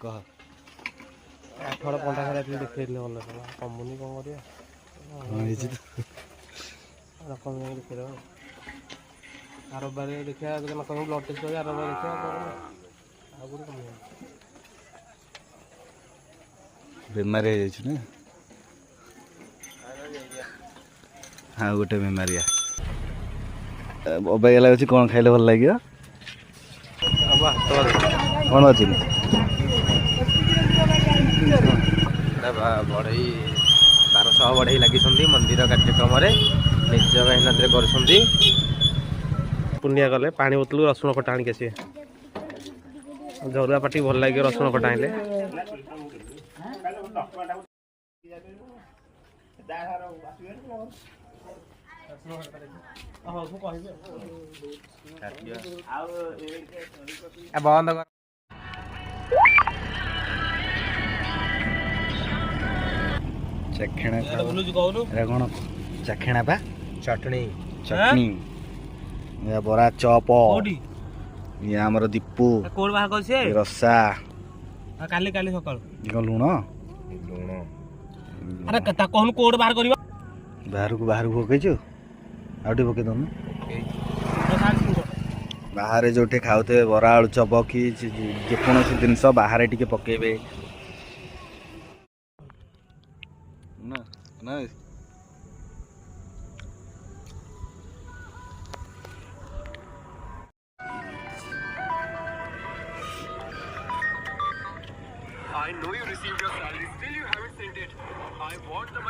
कह ଆଠଗଡ଼ ପଣ୍ଡା ଖାଲି ଆସିକି ଦେଖେଇଥିଲେ ଭଲ ଥିଲା କମୁନି କ'ଣ କରିବା ହେଇଛି ତ ରକମ ଯାଇକି ଦେଖେଇଦେବା ଆର ରବିବାରେ ଦେଖିବା ନ କମିବ ବ୍ଲଡ଼ ଟେଷ୍ଟ କରିବା ଆର ରବିବାରେ ଦେଖିବା ଆଉ କୋଉଠି କମିବ ବେମାରୀ ହେଇଯାଇଛି ନା ଆଉ ଗୋଟେ ବେମାରିଆ ଅବାଗିଆ ଲାଗୁଛି କ'ଣ ଖାଇଲେ ଭଲ ଲାଗିବ କ'ଣ ଅଛି ବଢ଼େଇ 1200 ବଢ଼େଇ ଲାଗିଛନ୍ତି ମନ୍ଦିର କାର୍ଯ୍ୟକ୍ରମରେ ନିଜ ମେହନତରେ କରୁଛନ୍ତି ପୁନିଆ ଗଲେ ପାଣି ବୋତଲକୁ ରସୁଣ ଖଟା ଆଣିକି ଆସିବେ ଝରୁଆ ପାଟି ଭଲ ଲାଗିବ ରସୁଣ ଖଟା ଆଣିଲେ ବନ୍ଦ କର ଚାଖେଣା କ'ଣ ଚାଖେଣା ପା ଚଟଣି ଚଟଣି ବରା ଚପ ଇଏ ଆମର ଦୀପୁ କୋଉଠି ବାହାର କରିছে ରସା କାଲି କାଲି ସକାଳୁ କ'ଣ ଲୁଣ ଆରେ ତା କହୁନୁ କୋଉଠି ବାହାର କରିବ ବାହାରକୁ ପକେଇଛୁ ଆଉ ଟିକେ ପକେଇ ଦଉନୁ ବାହାରେ ଯୋଉଠି ଖାଉଥିବେ ବରା ଆଳୁ ଚପ କି ଯେକୌଣସି ଜିନିଷ ବାହାରେ ଟିକେ ପକେଇବେ ନା I know you received your salary, still you haven't sent it. I want the